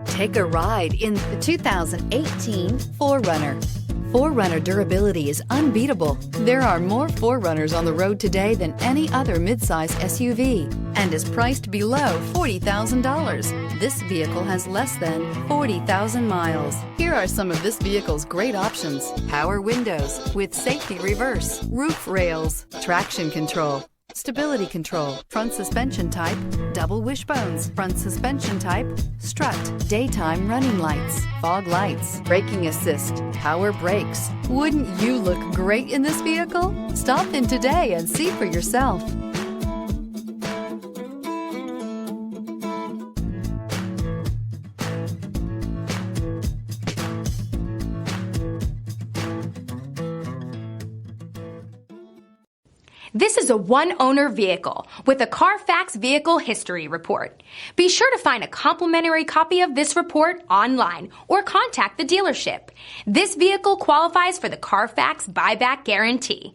Take a ride in the 2018 4Runner. 4Runner durability is unbeatable. There are more 4Runners on the road today than any other midsize SUV and is priced below $40,000. This vehicle has less than 40,000 miles. Here are some of this vehicle's great options: power windows with safety reverse, roof rails, traction control, stability control, front suspension type, double wishbones, front suspension type, strut, daytime running lights, fog lights, braking assist, power brakes. Wouldn't you look great in this vehicle? Stop in today and see for yourself. This is a one-owner vehicle with a Carfax Vehicle History Report. Be sure to find a complimentary copy of this report online or contact the dealership. This vehicle qualifies for the Carfax Buyback Guarantee.